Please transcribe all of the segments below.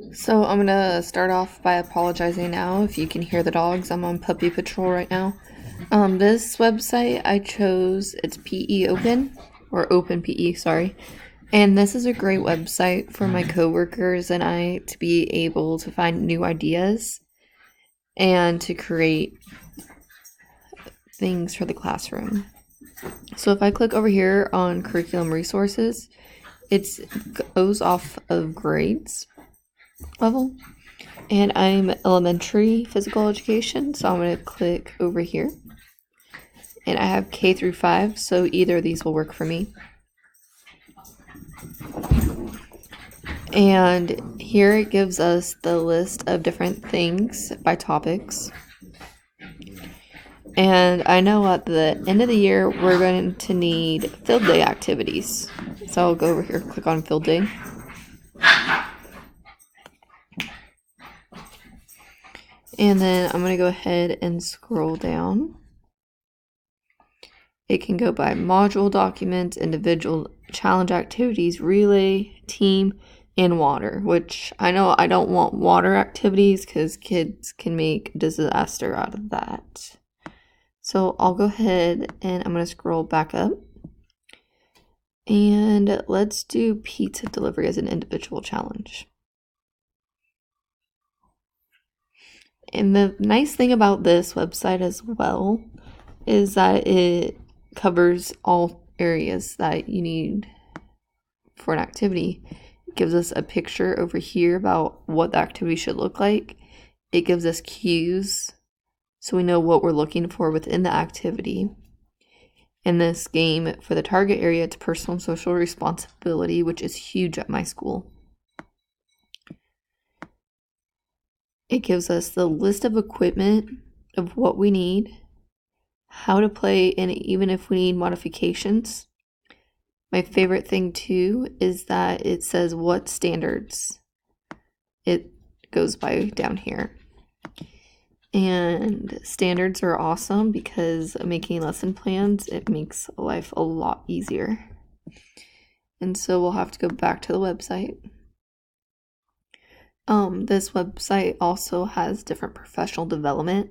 So I'm gonna start off by apologizing now if you can hear the dogs. I'm on puppy patrol right now. This website I chose, it's PE Open, or Open PE, sorry. And this is a great website for my coworkers and I to be able to find new ideas and to create things for the classroom. So if I click over here on curriculum resources, it goes off of grades level. And I'm elementary physical education, so I'm going to click over here. And I have K through 5, so either of these will work for me. And here it gives us the list of different things by topics. And I know at the end of the year we're going to need field day activities. So I'll go over here, click on field day. And then I'm going to go ahead and scroll down. It can go by module documents, individual challenge activities, relay, team, and water, which I know I don't want water activities because kids can make disaster out of that. So I'll go ahead and I'm going to scroll back up. And let's do pizza delivery as an individual challenge. And the nice thing about this website as well is that it covers all areas that you need for an activity. It gives us a picture over here about what the activity should look like. It gives us cues so we know what we're looking for within the activity. In this game, for the target area, it's personal and social responsibility, which is huge at my school. It gives us the list of equipment of what we need, how to play, and even if we need modifications. My favorite thing too is that it says what standards it goes by down here. And standards are awesome because making lesson plans, it makes life a lot easier. And so we'll have to go back to the website. This website also has different professional development,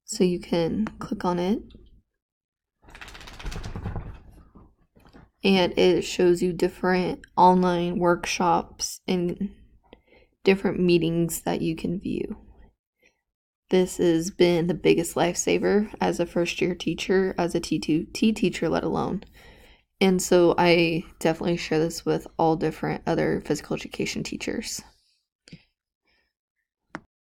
so you can click on it. And it shows you different online workshops and different meetings that you can view. This has been the biggest lifesaver as a first-year teacher, as a T2T teacher, let alone. And so I definitely share this with all different other physical education teachers.